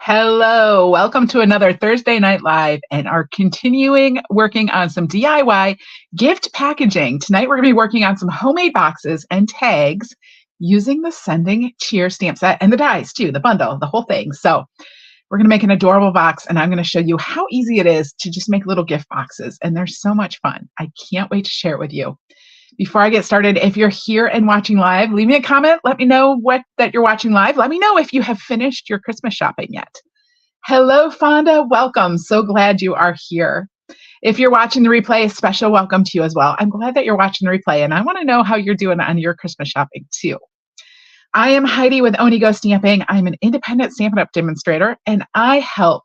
Hello, welcome to another Thursday Night Live and our continuing working on some DIY gift packaging. Tonight we're going to be working on some homemade boxes and tags using the Sending Cheer stamp set and the dies too, the bundle, the whole thing. So we're going to make an adorable box and I'm going to show you how easy it is to just make little gift boxes. And they're so much fun. I can't wait to share it with you. Before I get started, if you're here and watching live, leave me a comment. Let me know that you're watching live. Let me know if you have finished your Christmas shopping yet. Hello, Fonda. Welcome. So glad you are here. If you're watching the replay, special welcome to you as well. I'm glad that you're watching the replay, and I want to know how you're doing on your Christmas shopping too. I am Heidi with Onigo Stamping. I'm an independent Stampin' Up! Demonstrator, and I help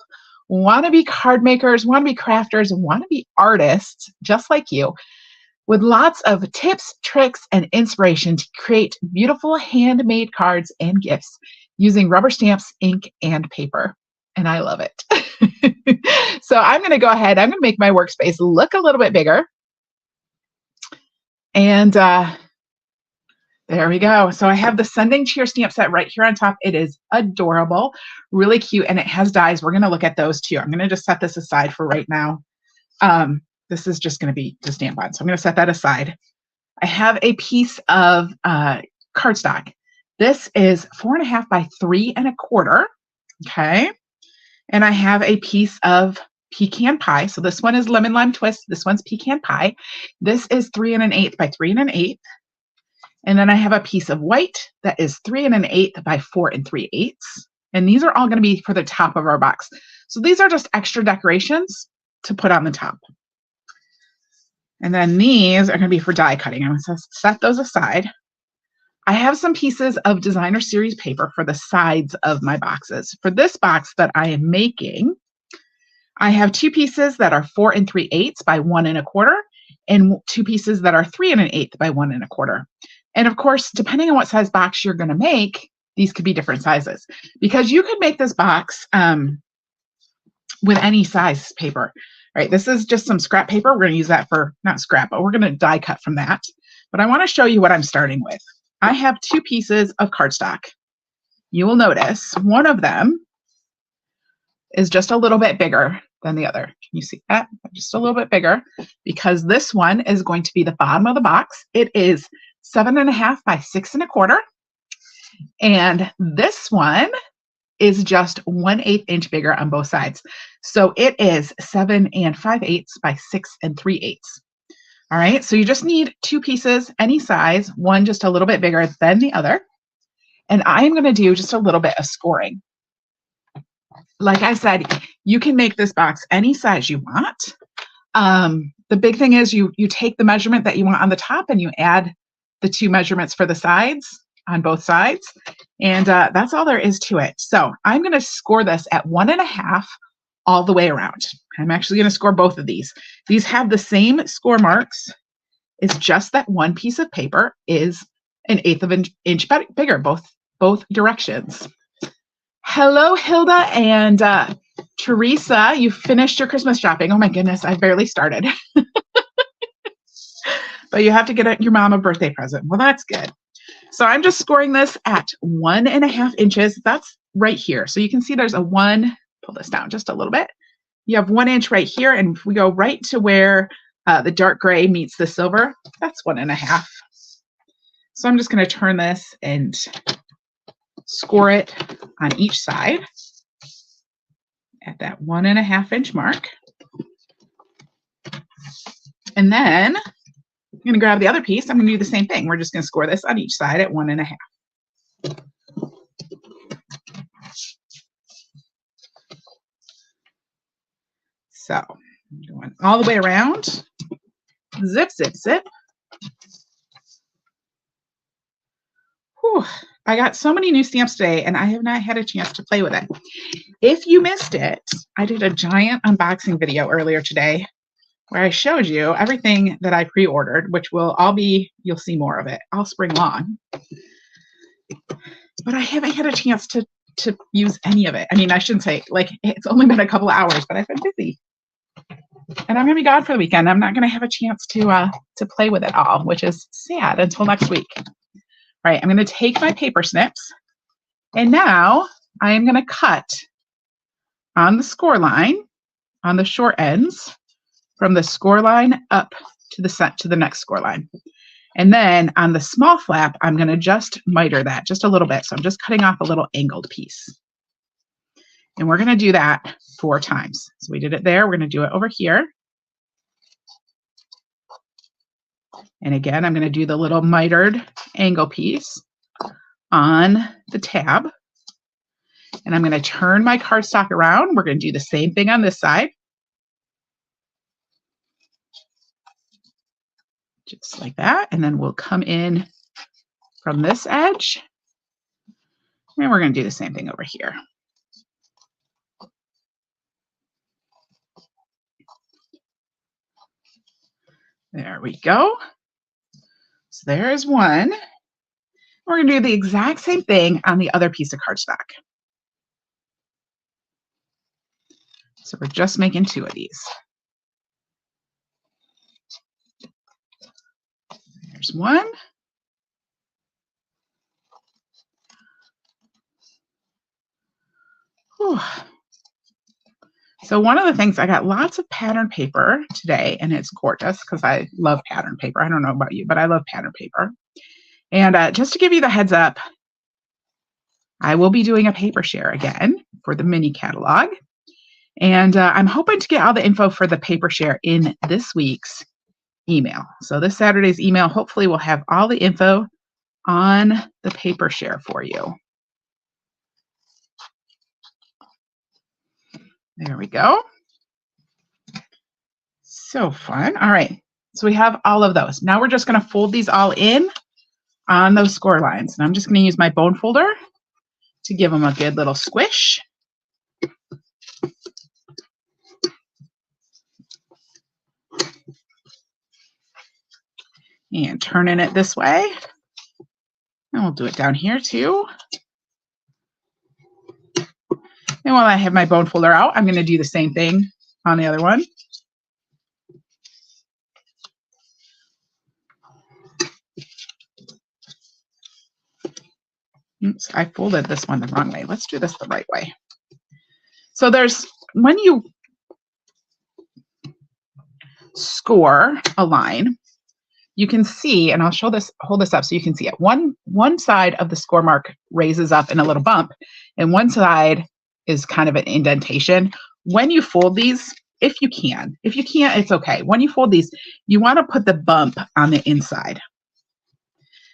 wannabe card makers, wannabe crafters, and wannabe artists just like you with lots of tips, tricks, and inspiration to create beautiful handmade cards and gifts using rubber stamps, ink, and paper. And I love it. So I'm going to go ahead. I'm going to make my workspace look a little bit bigger. And there we go. So I have the Sending Cheer stamp set right here on top. It is adorable, really cute, and it has dies. We're going to look at those too. I'm going to just set this aside for right now. This is just going to be the stamp on. So I'm going to set that aside. I have a piece of cardstock. This is 4.5 by 3.25. Okay. And I have a piece of pecan pie. So this one is lemon lime twist. This one's pecan pie. This is 3 1/8 by 3 1/8. And then I have a piece of white that is 3 1/8 by 4 3/8. And these are all going to be for the top of our box. So these are just extra decorations to put on the top. And then these are going to be for die cutting. I'm going to set those aside. I have some pieces of designer series paper for the sides of my boxes. For this box that I am making, I have 2 pieces that are 4 3/8 by 1 1/4 and 2 pieces that are 3 1/8 by 1 1/4. And of course, depending on what size box you're going to make, these could be different sizes because you could make this box with any size paper. All right, this is just some scrap paper. We're going to use that for, not scrap, but we're going to die cut from that. But I want to show you what I'm starting with. I have 2 pieces of cardstock. You will notice one of them is just a little bit bigger than the other. Can you see that? Just a little bit bigger because this one is going to be the bottom of the box. It is 7.5 by 6 1/4. And this one is just 1/8 inch bigger on both sides. So it is 7 5/8 by 6 3/8. All right, so you just need 2 pieces, any size, one just a little bit bigger than the other. And I am going to do just a little bit of scoring. Like I said, you can make this box any size you want. The big thing is you take the measurement that you want on the top and you add the 2 measurements for the sides on both sides. And that's all there is to it. So I'm going to score this at 1.5 all the way around. I'm actually going to score both of these. These have the same score marks. It's just that one piece of paper is 1/8 of an inch bigger, both directions. Hello, Hilda and Teresa. You finished your Christmas shopping. Oh my goodness, I barely started. But you have to get your mom a birthday present. Well, that's good. So I'm just scoring this at 1.5 inches. That's right here. So you can see there's a 1, pull this down just a little bit. You have 1 inch right here, and if we go right to where the dark gray meets the silver, that's 1.5. So I'm just going to turn this and score it on each side at that 1.5 inch mark. And then I'm going to grab the other piece. I'm going to do the same thing. We're just going to score this on each side at 1.5. So I'm going all the way around. Zip, zip, zip. Whew. I got so many new stamps today, and I have not had a chance to play with it. If you missed it, I did a giant unboxing video earlier today where I showed you everything that I pre-ordered, which will all be, you'll see more of it all spring long. But I haven't had a chance to use any of it. I mean, I shouldn't say, like, it's only been a couple of hours, but I've been busy. And I'm going to be gone for the weekend. I'm not going to have a chance to play with it all, which is sad until next week. All right, I'm going to take my paper snips, and now I am going to cut on the score line, on the short ends, from the score line up to the next score line. And then on the small flap, I'm going to just miter that just a little bit. So I'm just cutting off a little angled piece. And we're going to do that 4 times. So we did it there. We're going to do it over here. And again, I'm going to do the little mitered angle piece on the tab. And I'm going to turn my cardstock around. We're going to do the same thing on this side. Just like that. And then we'll come in from this edge. And we're going to do the same thing over here. There we go. So there's one. We're going to do the exact same thing on the other piece of cardstock. So we're just making 2 of these. There's one. Whew. So one of the things, I got lots of pattern paper today, and it's gorgeous because I love pattern paper. I don't know about you, but I love pattern paper. And just to give you the heads up, I will be doing a paper share again for the mini catalog. And I'm hoping to get all the info for the paper share in this week's email. So this Saturday's email, hopefully we'll have all the info on the paper share for you. There we go. So fun. All right. So we have all of those. Now we're just going to fold these all in on those score lines. And I'm just going to use my bone folder to give them a good little squish. And turning it this way. And we'll do it down here too. And while I have my bone folder out, I'm going to do the same thing on the other one. Oops, I folded this one the wrong way. Let's do this the right way. So when you score a line, you can see, and I'll hold this up so you can see it. One side of the score mark raises up in a little bump, and one side is kind of an indentation. When you fold these, if you can, if you can't, it's okay. When you fold these, you want to put the bump on the inside,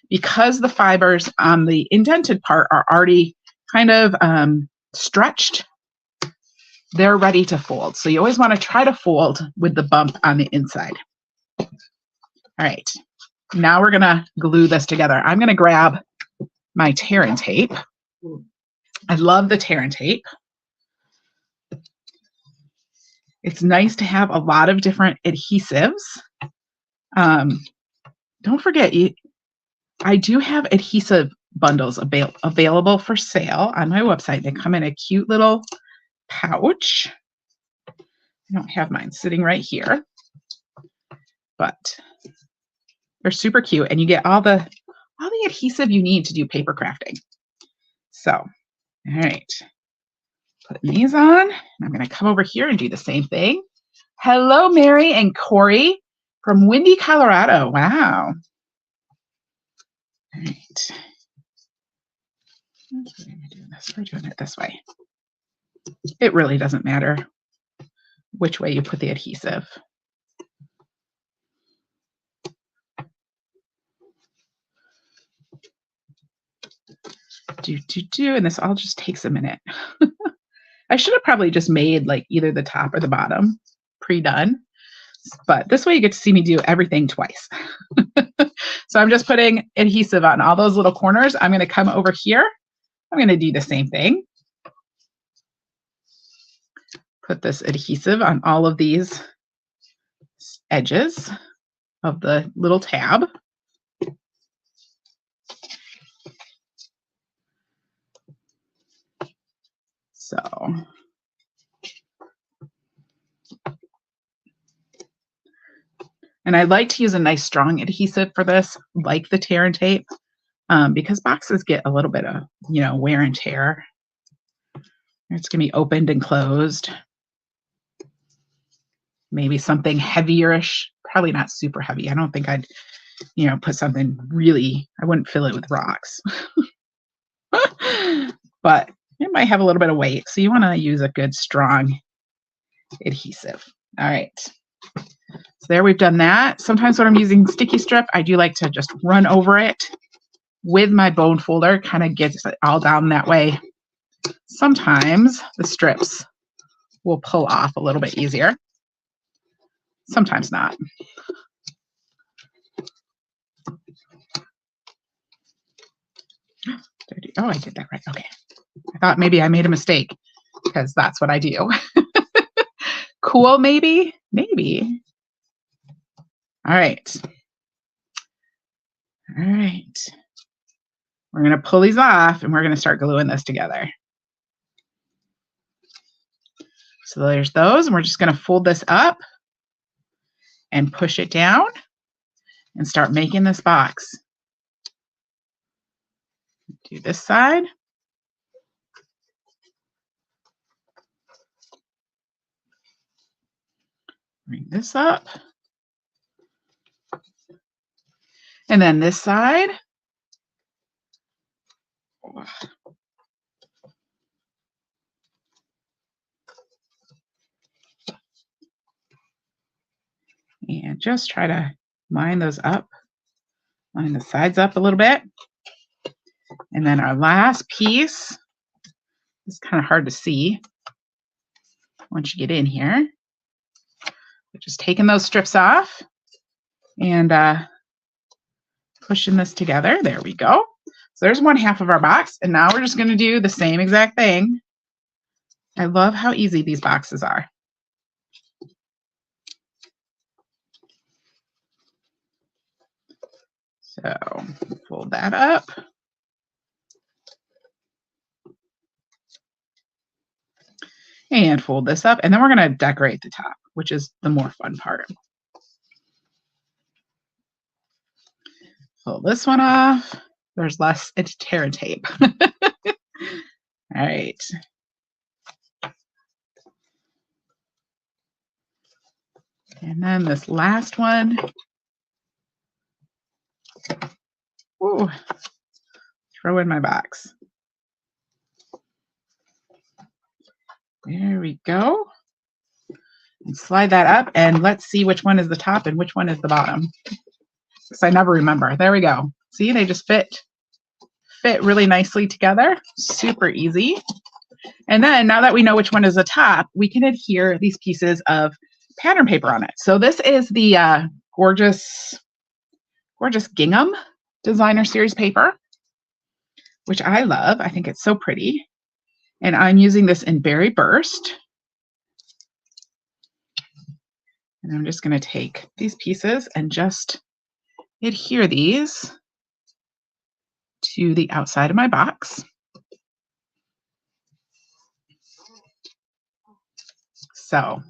because the fibers on the indented part are already kind of stretched. They're ready to fold. So you always want to try to fold with the bump on the inside. All right, now we're gonna glue this together. I'm gonna grab my tear and tape. I love the tear and tape. It's nice to have a lot of different adhesives. Don't forget, I do have adhesive bundles available for sale on my website. They come in a cute little pouch. I don't have mine sitting right here, but they're super cute, and you get all the adhesive you need to do paper crafting. So, all right, putting these on. I'm going to come over here and do the same thing. Hello, Mary and Corey from windy Colorado. Wow. All right. We're doing it this way. It really doesn't matter which way you put the adhesive. And this all just takes a minute. I should have probably just made like either the top or the bottom pre-done, but this way you get to see me do everything twice. So I'm just putting adhesive on all those little corners. I'm going to come over here. I'm going to do the same thing. Put this adhesive on all of these edges of the little tab. So, and I like to use a nice strong adhesive for this, like the tear and tape, because boxes get a little bit of, wear and tear. It's going to be opened and closed. Maybe something heavierish, probably not super heavy. I don't think I'd, put something really, I wouldn't fill it with rocks. But it might have a little bit of weight. So you want to use a good, strong adhesive. All right. So there we've done that. Sometimes when I'm using sticky strip, I do like to just run over it with my bone folder, kind of gets it all down that way. Sometimes the strips will pull off a little bit easier. Sometimes not. Oh, I did that right. Okay. I thought maybe I made a mistake because that's what I do. Cool, maybe? Maybe. All right. All right. We're going to pull these off and we're going to start gluing this together. So there's those, and we're just going to fold this up and push it down and start making this box. Do this side. Bring this up. And then this side. And just try to line those up. Line the sides up a little bit. And then our last piece is kind of hard to see once you get in here. We're just taking those strips off and pushing this together. There we go. So there's one half of our box. And now we're just going to do the same exact thing. I love how easy these boxes are. So fold that up. And fold this up. And then we're going to decorate the top, which is the more fun part. Pull this one off. There's less, it's tear and tape. All right. And then this last one. Ooh, throw in my box. There we go. And slide that up and let's see which one is the top and which one is the bottom. Because I never remember. There we go. See, they just fit really nicely together. Super easy. And then now that we know which one is the top, we can adhere these pieces of pattern paper on it. So this is the gorgeous gingham designer series paper, which I love. I think it's so pretty. And I'm using this in Berry Burst. And I'm just going to take these pieces and just adhere these to the outside of my box. So,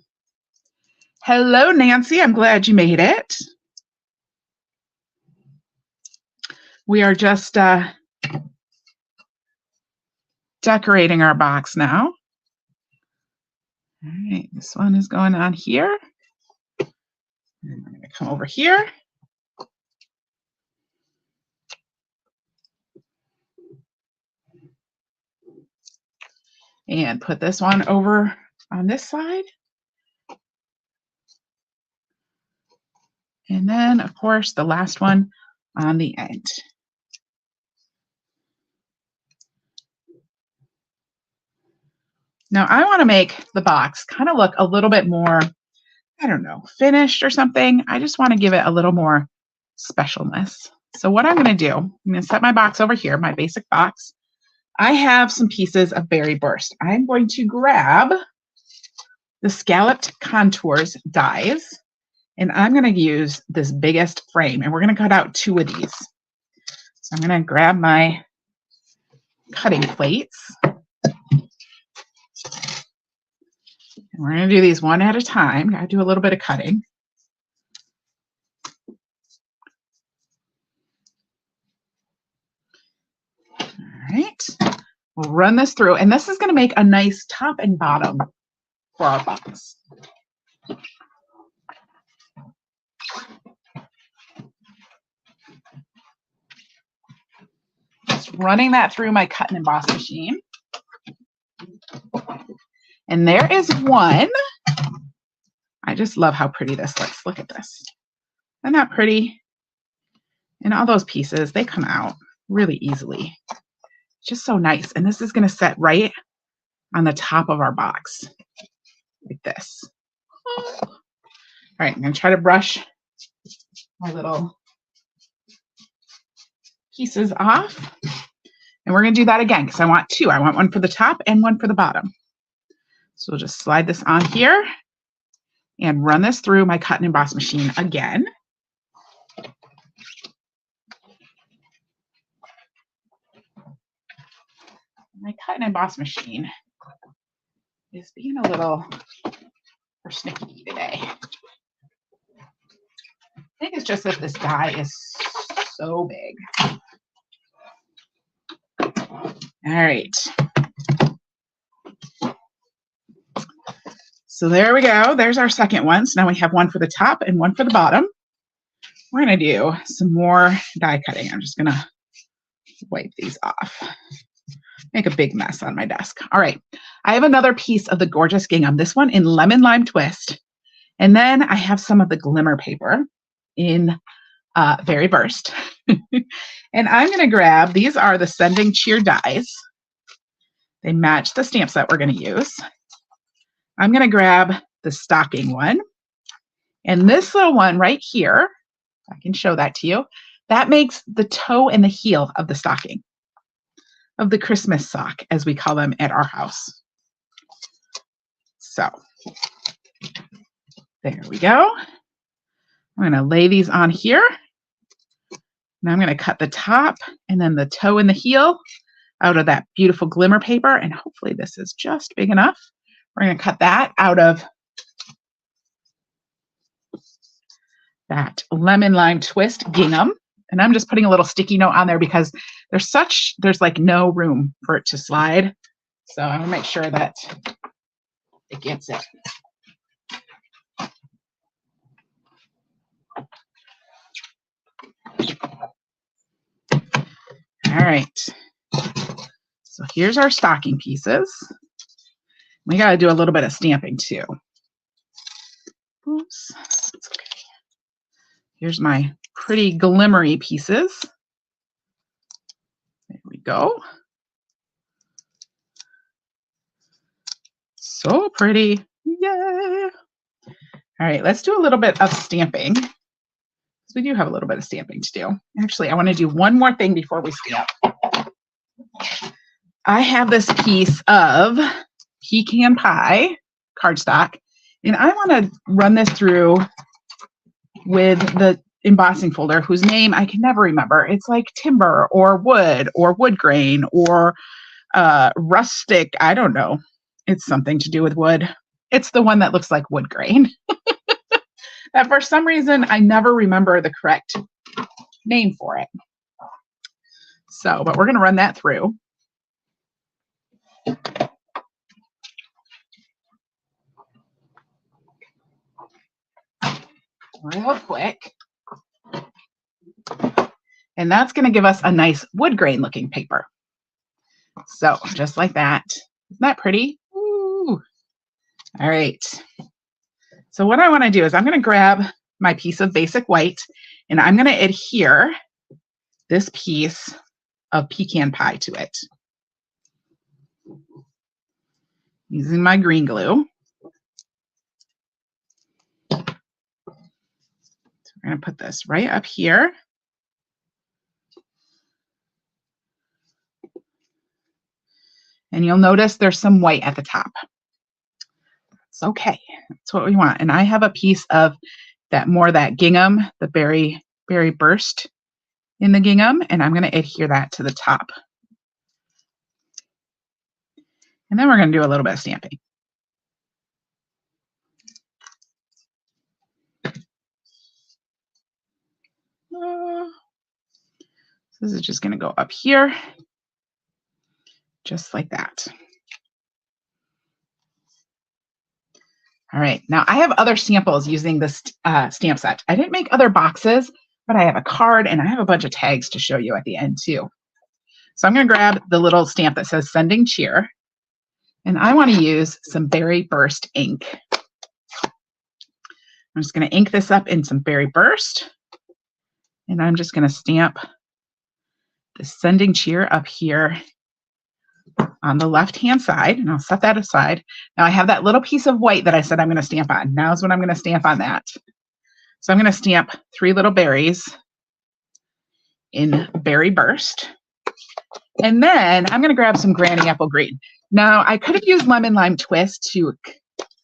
hello, Nancy. I'm glad you made it. We are just decorating our box now. All right, this one is going on here. And I'm going to come over here. And put this one over on this side. And then, of course, the last one on the end. Now, I want to make the box kind of look a little bit more, I don't know, finished or something. I just want to give it a little more specialness. So what I'm going to do, I'm going to set my box over here, my basic box. I have some pieces of Berry Burst. I'm going to grab the Scalloped Contours dies, and I'm going to use this biggest frame, and we're going to cut out 2 of these. So I'm going to grab my cutting plates. And we're going to do these one at a time. Got to do a little bit of cutting. All right. We'll run this through, and this is going to make a nice top and bottom for our box. Just running that through my cut and emboss machine. And there is one. I just love how pretty this looks. Look at this. Isn't that pretty? And all those pieces, they come out really easily. Just so nice. And this is going to set right on the top of our box like this. All right, I'm going to try to brush my little pieces off. And we're going to do that again because I want two. I want one for the top and one for the bottom. So we'll just slide this on here and run this through my cut and emboss machine again. My cut and emboss machine is being a little persnickety today. I think it's just that this die is so big. All right. So there we go. There's our second one. So now we have one for the top and one for the bottom. We're going to do some more die cutting. I'm just going to wipe these off. Make a big mess on my desk. All right. I have another piece of the gorgeous gingham, this one in lemon lime twist. And then I have some of the glimmer paper in Very Burst. And I'm going to grab, these are the Sending Cheer dies. They match the stamp set we're going to use. I'm going to grab the stocking one. And this little one right here, I can show that to you, that makes the toe and the heel of the stocking, of the Christmas sock, as we call them at our house. So there we go. I'm going to lay these on here. Now I'm going to cut the top and then the toe and the heel out of that beautiful glimmer paper. And hopefully this is just big enough. We're going to cut that out of that lemon lime twist gingham. And I'm just putting a little sticky note on there because there's like no room for it to slide. So I'm going to make sure that it gets it. All right. So here's our stocking pieces. We got to do a little bit of stamping too. Oops. That's okay. Here's my pretty glimmery pieces. There we go. So pretty. Yay. All right, let's do a little bit of stamping. We do have a little bit of stamping to do. Actually, I want to do one more thing before we stamp. I have this piece of pecan pie cardstock, and I want to run this through with the embossing folder whose name I can never remember. It's like timber or wood grain or rustic. I don't know. It's something to do with wood. It's the one that looks like wood grain. That for some reason I never remember the correct name for it. So, but we're going to run that through. Real quick. And that's going to give us a nice wood grain looking paper. So just like that. Isn't that pretty? Ooh. All right. So what I want to do is I'm going to grab my piece of basic white and I'm going to adhere this piece of pecan pie to it using my green glue. So we're going to put this right up here. And you'll notice there's some white at the top. It's okay. That's what we want. And I have a piece of that gingham, the berry burst in the gingham, and I'm going to adhere that to the top. And then we're going to do a little bit of stamping. So this is just going to go up here just like that. All right, now I have other samples using this stamp set. I didn't make other boxes, but I have a card and I have a bunch of tags to show you at the end too. So I'm going to grab the little stamp that says Sending Cheer, and I want to use some Berry Burst ink. I'm just going to ink this up in some Berry Burst, and I'm just going to stamp the Sending Cheer up here on the left-hand side, and I'll set that aside. Now I have that little piece of white that I said I'm going to stamp on. Now's when I'm going to stamp on that. So I'm going to stamp 3 little berries in Berry Burst. And then I'm going to grab some Granny Apple Green. Now I could have used Lemon Lime Twist to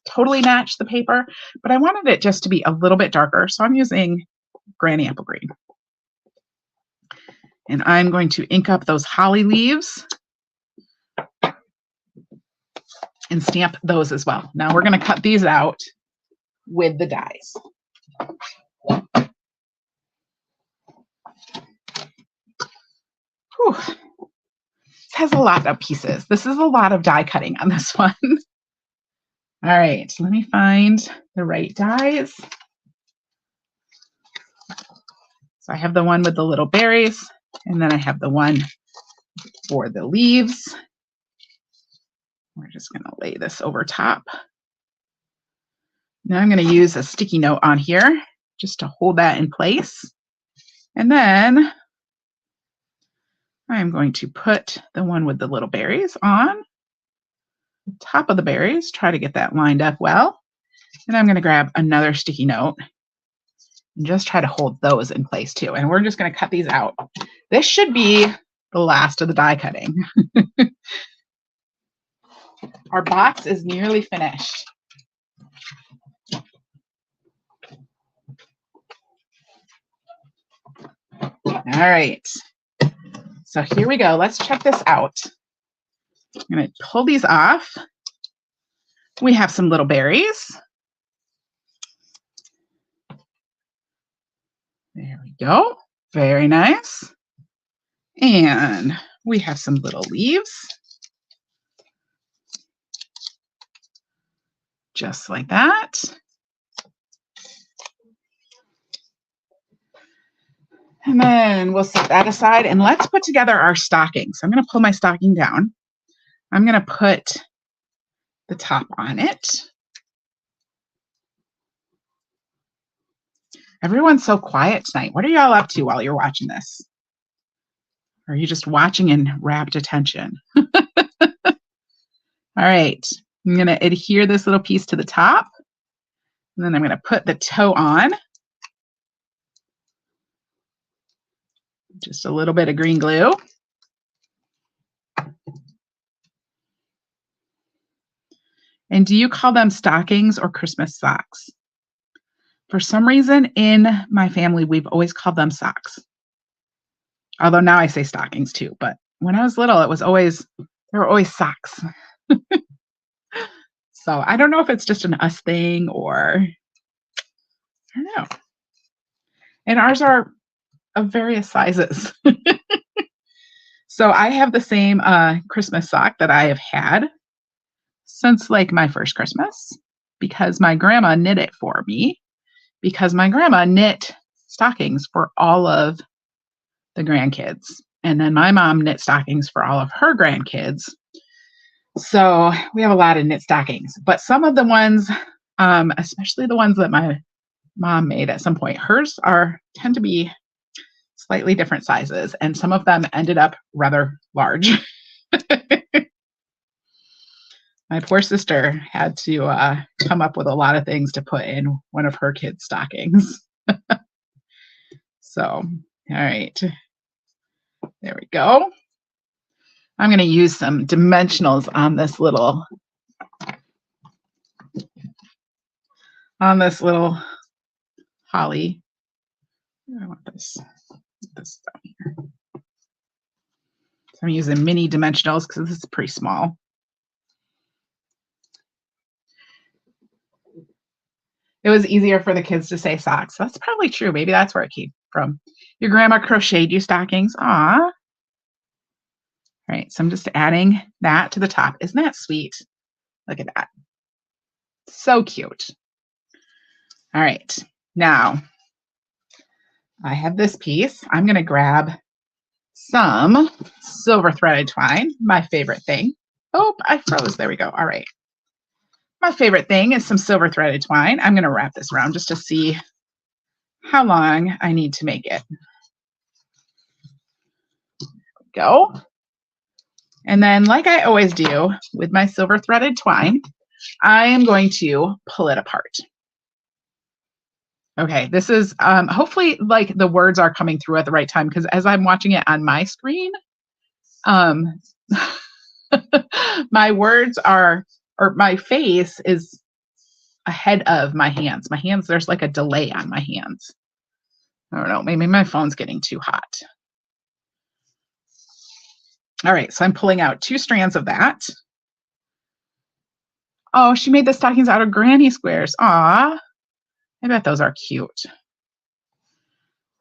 totally match the paper, but I wanted it just to be a little bit darker. So I'm using Granny Apple Green. And I'm going to ink up those holly leaves and stamp those as well. Now we're going to cut these out with the dies. Whew. This has a lot of pieces. This is a lot of die cutting on this one. All right, let me find the right dies. So I have the one with the little berries, and then I have the one for the leaves. We're just going to lay this over top. Now I'm going to use a sticky note on here just to hold that in place. And then I'm going to put the one with the little berries on the top of the berries, try to get that lined up well. And I'm going to grab another sticky note and just try to hold those in place too. And we're just going to cut these out. This should be the last of the die cutting. Our box is nearly finished. All right. So here we go. Let's check this out. I'm going to pull these off. We have some little berries. There we go. Very nice. And we have some little leaves. Just like that. And then we'll set that aside and let's put together our stocking. So I'm going to pull my stocking down. I'm going to put the top on it. Everyone's so quiet tonight. What are y'all up to while you're watching this? Or are you just watching in rapt attention? All right. I'm going to adhere this little piece to the top. And then I'm going to put the toe on. Just a little bit of green glue. And do you call them stockings or Christmas socks? For some reason in my family, we've always called them socks. Although now I say stockings too, but when I was little, they were always socks. So I don't know if it's just an us thing or, I don't know. And ours are of various sizes. So I have the same Christmas sock that I have had since like my first Christmas because my grandma knit it for me because my grandma knit stockings for all of the grandkids. And then my mom knit stockings for all of her grandkids. So we have a lot of knit stockings, but some of the ones, especially the ones that my mom made at some point, hers tend to be slightly different sizes, and some of them ended up rather large. My poor sister had to come up with a lot of things to put in one of her kids' stockings. So, all right, there we go. I'm going to use some dimensionals on this little holly. I want this down here. So I'm using mini dimensionals because this is pretty small. It was easier for the kids to say socks. That's probably true. Maybe that's where it came from. Your grandma crocheted you stockings. Aw. All All right, so I'm just adding that to the top. Isn't that sweet? Look at that. So cute. All right, now I have this piece. I'm going to grab some silver threaded twine, my favorite thing. Oh, I froze. There we go. All right. My favorite thing is some silver threaded twine. I'm going to wrap this around just to see how long I need to make it. Go. And then, like I always do with my silver threaded twine, I am going to pull it apart. Okay, this is hopefully like the words are coming through at the right time, because as I'm watching it on my screen, my words are, or my face is ahead of my hands. My hands, there's like a delay on my hands. I don't know, maybe my phone's getting too hot. All right, so I'm pulling out 2 strands of that. Oh, she made the stockings out of granny squares. Aw, I bet those are cute.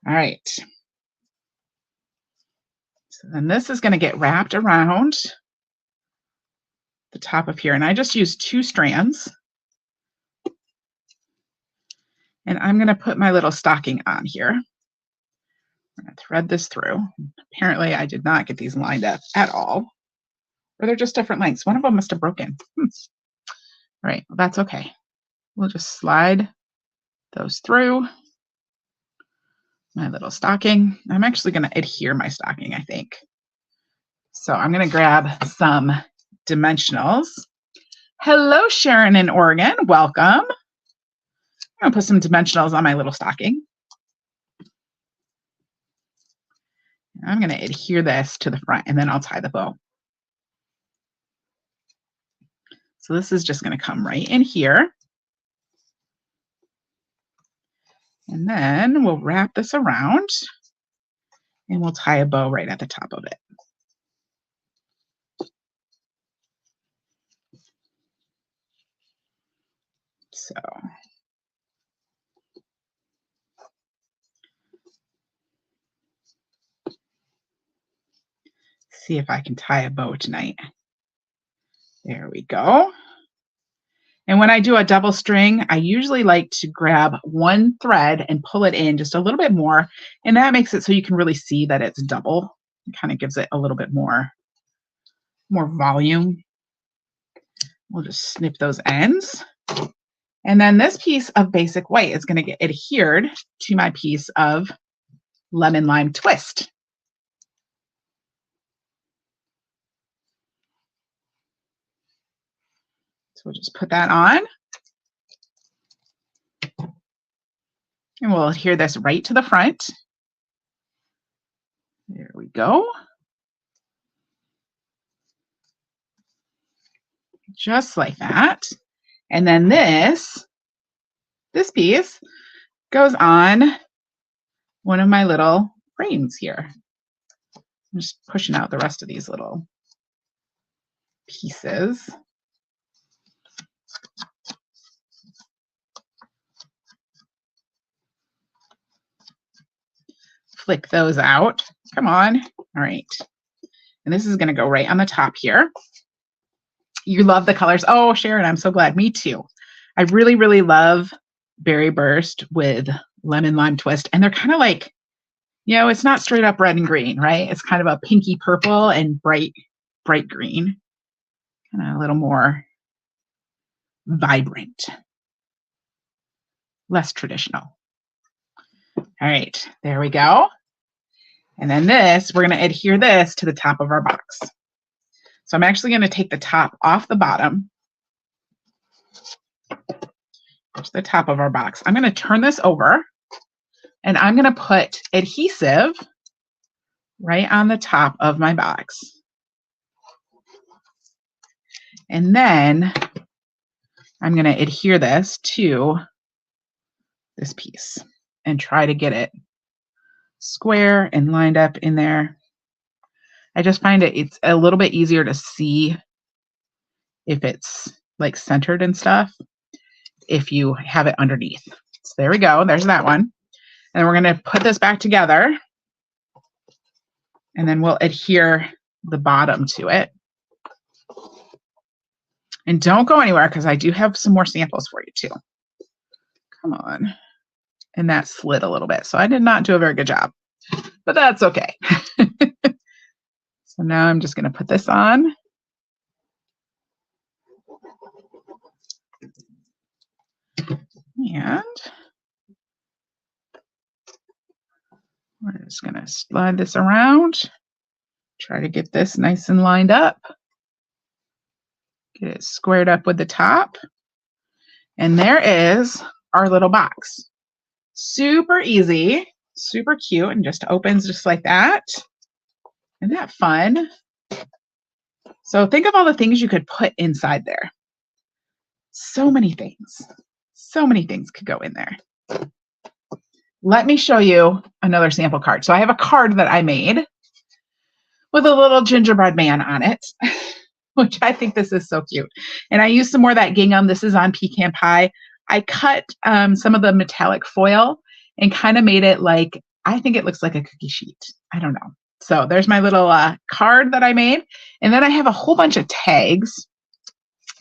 All right. So then this is going to get wrapped around the top of here. And I just used 2 strands. And I'm going to put my little stocking on here. I'm going to thread this through. Apparently, I did not get these lined up at all. Or they're just different lengths. One of them must have broken. All right, well, that's okay. We'll just slide those through my little stocking. I'm actually going to adhere my stocking, I think. So I'm going to grab some dimensionals. Hello, Sharon in Oregon. Welcome. I'm going to put some dimensionals on my little stocking. I'm going to adhere this to the front, and then I'll tie the bow. So this is just going to come right in here. And then we'll wrap this around, and we'll tie a bow right at the top of it. So see if I can tie a bow tonight. There we go. And when I do a double string, I usually like to grab one thread and pull it in just a little bit more. And that makes it so you can really see that it's double. It kind of gives it a little bit more volume. We'll just snip those ends. And then this piece of basic white is going to get adhered to my piece of lemon lime twist. So we'll just put that on. And we'll adhere this right to the front. There we go. Just like that. And then this piece goes on one of my little frames here. I'm just pushing out the rest of these little pieces. Flick those out. Come on. All right. And this is going to go right on the top here. You love the colors. Oh, Sharon, I'm so glad. Me too. I really, really love Berry Burst with lemon lime twist. And they're kind of like, you know, it's not straight up red and green, right? It's kind of a pinky purple and bright green. Kind of a little more vibrant. Less traditional. All right, there we go. And then this, we're going to adhere this to the top of our box. So I'm actually going to take the top off the bottom. To the top of our box. I'm going to turn this over, and I'm going to put adhesive right on the top of my box. And then I'm going to adhere this to this piece and try to get it square and lined up in there. I just find it's a little bit easier to see if it's like centered and stuff if you have it underneath. So there we go. There's that one. And we're going to put this back together, and then we'll adhere the bottom to it. And don't go anywhere because I do have some more samples for you too. Come on. And that slid a little bit. So I did not do a very good job, but that's okay. So now I'm just going to put this on. And we're just going to slide this around. Try to get this nice and lined up. Get it squared up with the top. And there is our little box. Super easy, super cute, and just opens just like that. Isn't that fun? So think of all the things you could put inside there. So many things. So many things could go in there. Let me show you another sample card. So I have a card that I made with a little gingerbread man on it, which I think this is so cute. And I used some more of that gingham. This is on pecan pie. I cut some of the metallic foil and kind of made it like, I think it looks like a cookie sheet. I don't know. So there's my little card that I made. And then I have a whole bunch of tags.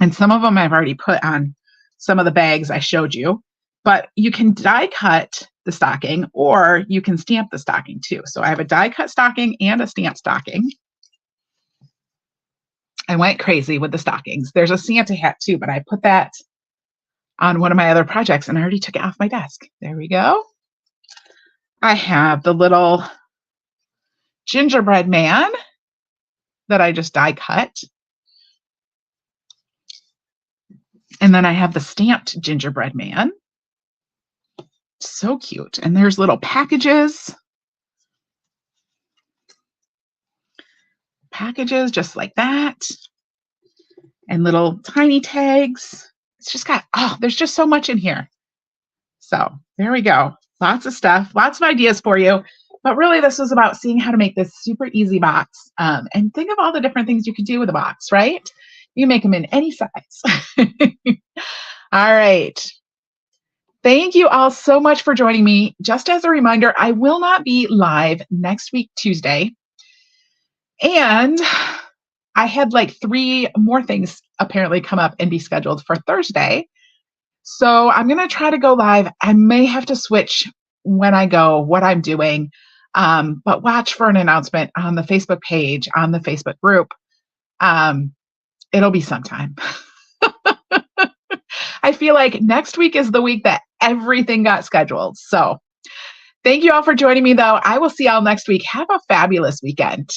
And some of them I've already put on some of the bags I showed you. But you can die cut the stocking or you can stamp the stocking too. So I have a die cut stocking and a stamp stocking. I went crazy with the stockings. There's a Santa hat too, but I put that on one of my other projects and I already took it off my desk. There we go. I have the little gingerbread man that I just die cut. And then I have the stamped gingerbread man. So cute. And there's little packages. Packages just like that. And little tiny tags. It's just got, oh, there's just so much in here. So there we go. Lots of stuff, lots of ideas for you. But really, this was about seeing how to make this super easy box. And think of all the different things you could do with a box, right? You make them in any size. All right. Thank you all so much for joining me. Just as a reminder, I will not be live next week, Tuesday. And I had like 3 more things apparently come up and be scheduled for Thursday. So I'm going to try to go live. I may have to switch when I go, what I'm doing. But watch for an announcement on the Facebook page, on the Facebook group. It'll be sometime. I feel like next week is the week that everything got scheduled. So thank you all for joining me, though. I will see y'all next week. Have a fabulous weekend.